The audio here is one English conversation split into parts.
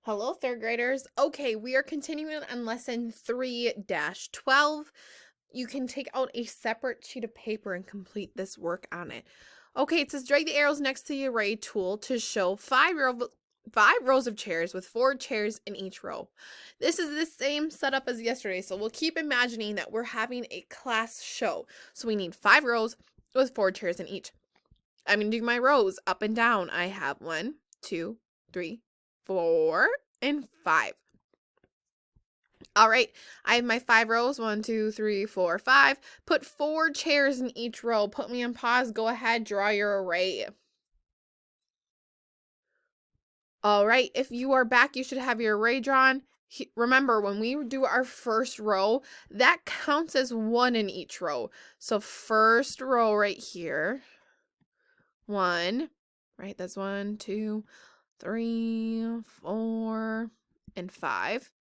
Hello, third graders. Okay, we are continuing on lesson 3-12. You can take out a separate sheet of paper and complete this work on it. Okay, it says drag the arrows next to the array tool to show five rows of chairs with 4 chairs in each row. This is the same setup as yesterday, so we'll keep imagining that we're having a class show. So we need 5 rows with 4 chairs in each. I'm going to do my rows up and down. I have 1, 2, 3, 4, and 5. All right, I have my 5 rows. 1, 2, 3, 4, 5. Put 4 chairs in each row. Put me on pause. Go ahead, draw your array. All right, if you are back, you should have your array drawn. Remember, when we do our first row, that counts as 1 in each row. So first row right here, 1, right? That's 1, 2, 3, 4, and 5.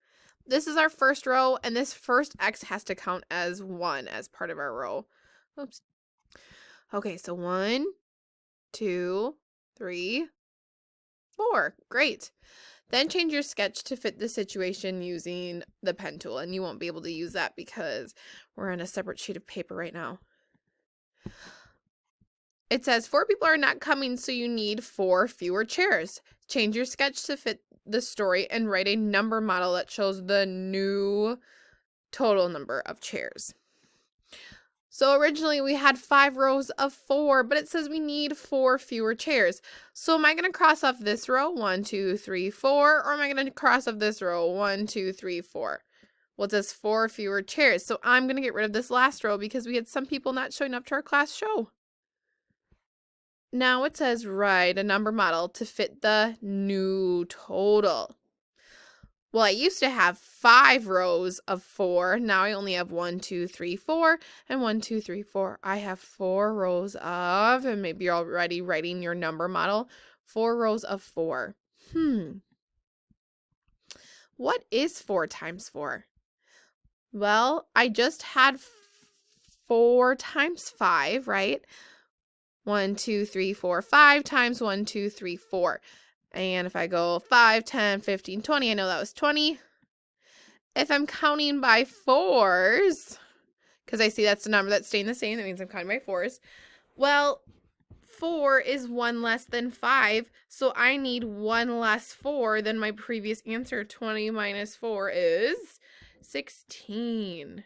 This is our first row, and this first X has to count as 1 as part of our row. Oops. Okay, so 1, 2, 3, 4. Great. Then change your sketch to fit the situation using the pen tool, and you won't be able to use that because we're on a separate sheet of paper right now. It says 4 people are not coming, so you need 4 fewer chairs. Change your sketch to fit the story and write a number model that shows the new total number of chairs. So originally we had 5 rows of 4, but it says we need 4 fewer chairs. So am I going to cross off this row, 1, 2, 3, 4, or am I going to cross off this row, 1, 2, 3, 4? Well, it says 4 fewer chairs. So I'm going to get rid of this last row because we had some people not showing up to our class show. Now it says write a number model to fit the new total. Well, I used to have 5 rows of 4. Now I only have 1, 2, 3, 4, and 1, 2, 3, 4. I have 4 rows of, and maybe you're already writing your number model, 4 rows of 4. What is 4 times 4? Well, I just had 4 times 5, right? 1, 2, 3, 4, 5 times 1, 2, 3, 4. And if I go 5, 10, 15, 20, I know that was 20. If I'm counting by 4s, because I see that's the number that's staying the same, that means I'm counting by 4s. Well, 4 is 1 less than 5, so I need 1 less 4 than my previous answer. 20 minus 4 is 16.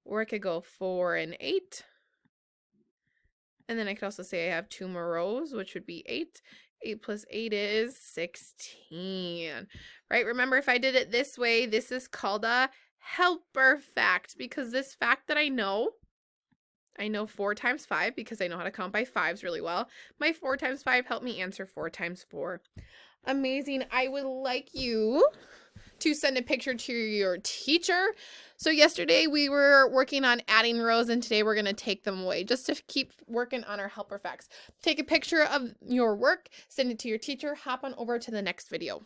Or I could go 4 and 8. And then I could also say I have 2 more rows, which would be 8. 8 plus 8 is 16, right? Remember, if I did it this way, this is called a helper fact, because this fact that I know 4 times 5 because I know how to count by 5s really well. My 4 times 5 helped me answer 4 times 4. Amazing. I would like you to send a picture to your teacher. So yesterday we were working on adding rows, and today we're going to take them away just to keep working on our helper facts. Take a picture of your work, send it to your teacher, hop on over to the next video.